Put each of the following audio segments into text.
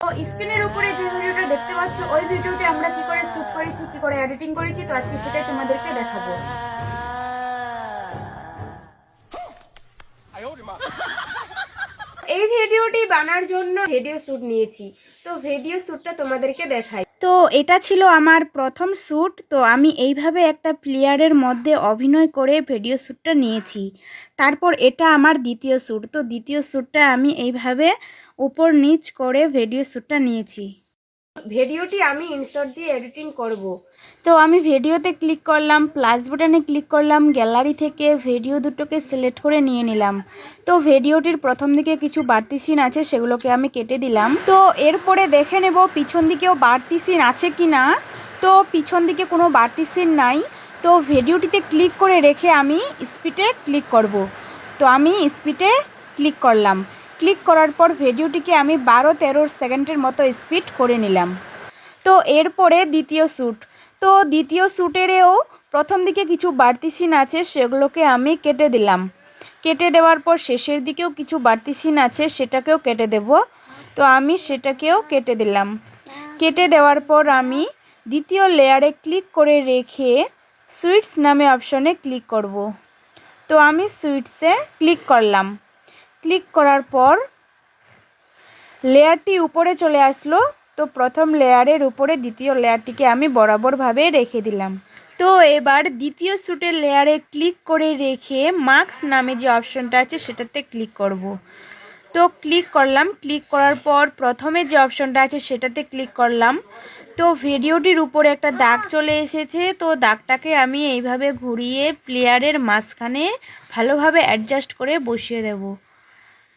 তো স্ক্রিনের উপরে যে ভিডিওটা দেখতে পাচ্ছ ওই ভিডিওতে আমরা কি করে শুট করেছি, কি করে এডিটিং করেছি, তো আজকে সেটাই তোমাদেরকে দেখাবো। এই ভিডিওটি বানার জন্য ভিডিও শুট নিয়েছি, তো ভিডিও শুটটা তোমাদেরকে দেখাই। তো এটা ছিল আমার প্রথম শ্যুট। তো আমি এইভাবে একটা প্লেয়ারের মধ্যে অভিনয় করে ভিডিও শ্যুটটা নিয়েছি। তারপর এটা আমার দ্বিতীয় শ্যুট। তো দ্বিতীয় শ্যুটটা আমি এইভাবে উপর নিচ করে ভিডিও শ্যুটটা নিয়েছি। ভিডিওটি আমি ইনসার্ট দিয়ে এডিটিং করব। তো আমি ভিডিওতে ক্লিক করলাম, প্লাস বাটনে ক্লিক করলাম, গ্যালারি থেকে ভিডিও দুটোকে সিলেক্ট করে নিয়ে নিলাম। তো ভিডিওটির প্রথম দিকে কিছু বাড়তি সিন আছে, সেগুলোকে আমি কেটে দিলাম। তো এরপরে দেখে নেব পিছন দিকেও বাড়তি সিন আছে কি না। তো পিছন দিকে কোনো বাড়তি সিন নাই। তো ভিডিওটিতে ক্লিক করে রেখে আমি স্পিডে ক্লিক করব। তো আমি স্পিডে ক্লিক করলাম। ক্লিক করার পর ভিডিওটিকে আমি 12-13 সেকেন্ডের মতো স্পিড করে নিলাম। তো এরপরে দ্বিতীয় শ্যুট। তো দ্বিতীয় শ্যুটেরও প্রথম দিকে কিছু বাড়তি সিন আছে, সেগুলোকে আমি কেটে দিলাম। কেটে দেওয়ার পর শেষের দিকেও কিছু বাড়তি সিন আছে, সেটাকেও কেটে দেব। তো আমি সেটাকেও কেটে দিলাম। কেটে দেওয়ার পর আমি দ্বিতীয় লেয়ারে ক্লিক করে রেখে সুইটস নামে অপশনে ক্লিক করব। তো আমি সুইটসে ক্লিক করলাম। ক্লিক করার পর লেয়ারটি উপরে চলে আসলো। তো প্রথম লেয়ারের উপরে দ্বিতীয় লেয়ারটিকে আমি বরাবরভাবে রেখে দিলাম। তো এবার দ্বিতীয় শ্যুটের লেয়ারে ক্লিক করে রেখে মার্কস নামে যে অপশনটা আছে সেটাতে ক্লিক করব। তো ক্লিক করলাম। ক্লিক করার পর প্রথমে যে অপশনটা আছে সেটাতে ক্লিক করলাম। তো ভিডিওটির উপরে একটা দাগ চলে এসেছে। তো দাগটাকে আমি এইভাবে ঘুরিয়ে প্লেয়ারের মাঝখানে ভালোভাবে অ্যাডজাস্ট করে বসিয়ে দেব।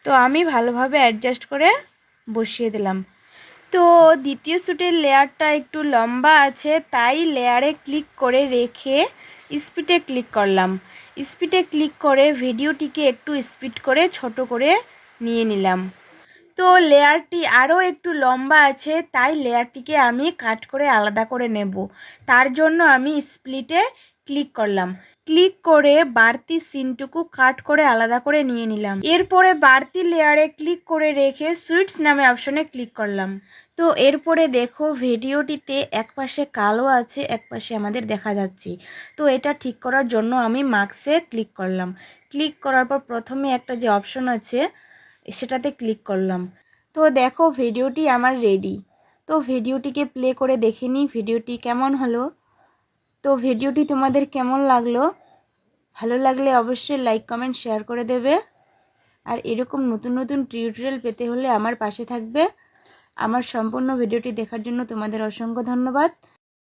তো আমি ভালোভাবে অ্যাডজাস্ট করে বসিয়ে দিলাম। তো দ্বিতীয় শ্যুটের লেয়ারটা একটু লম্বা আছে, তাই লেয়ারে ক্লিক করে রেখে স্পিডে ক্লিক করলাম। স্পিডে ক্লিক করে ভিডিওটিকে একটু স্পিড করে ছোট করে নিয়ে নিলাম। তো লেয়ারটি আরও একটু লম্বা আছে, তাই লেয়ারটিকে আমি কাট করে আলাদা করে নেব। তার জন্য আমি স্প্লিটে ক্লিক করলাম। ক্লিক করে বাড়তি সিনটুকু কাট করে আলাদা করে নিয়ে নিলাম। এরপরে বাড়তি লেয়ারে ক্লিক করে রেখে সুইটস নামে অপশনে ক্লিক করলাম। তো এরপরে দেখো ভিডিওটিতে একপাশে কালো আছে, একপাশে আমাদের দেখা যাচ্ছে। তো এটা ঠিক করার জন্য আমি মার্কসে ক্লিক করলাম। ক্লিক করার পর প্রথমে একটা যে অপশন আছে সেটাতে ক্লিক করলাম। তো দেখো ভিডিওটি আমার রেডি। তো ভিডিওটিকে প্লে করে দেখে নিই ভিডিওটি কেমন হলো। তো ভিডিওটি তোমাদের কেমন লাগলো? ভালো লাগলে অবশ্যই লাইক কমেন্ট শেয়ার করে দেবে। আর এরকম নতুন নতুন টিউটোরিয়াল পেতে হলে আমার পাশে থাকবে। আমার সম্পূর্ণ ভিডিওটি দেখার জন্য তোমাদের অসংখ্য ধন্যবাদ।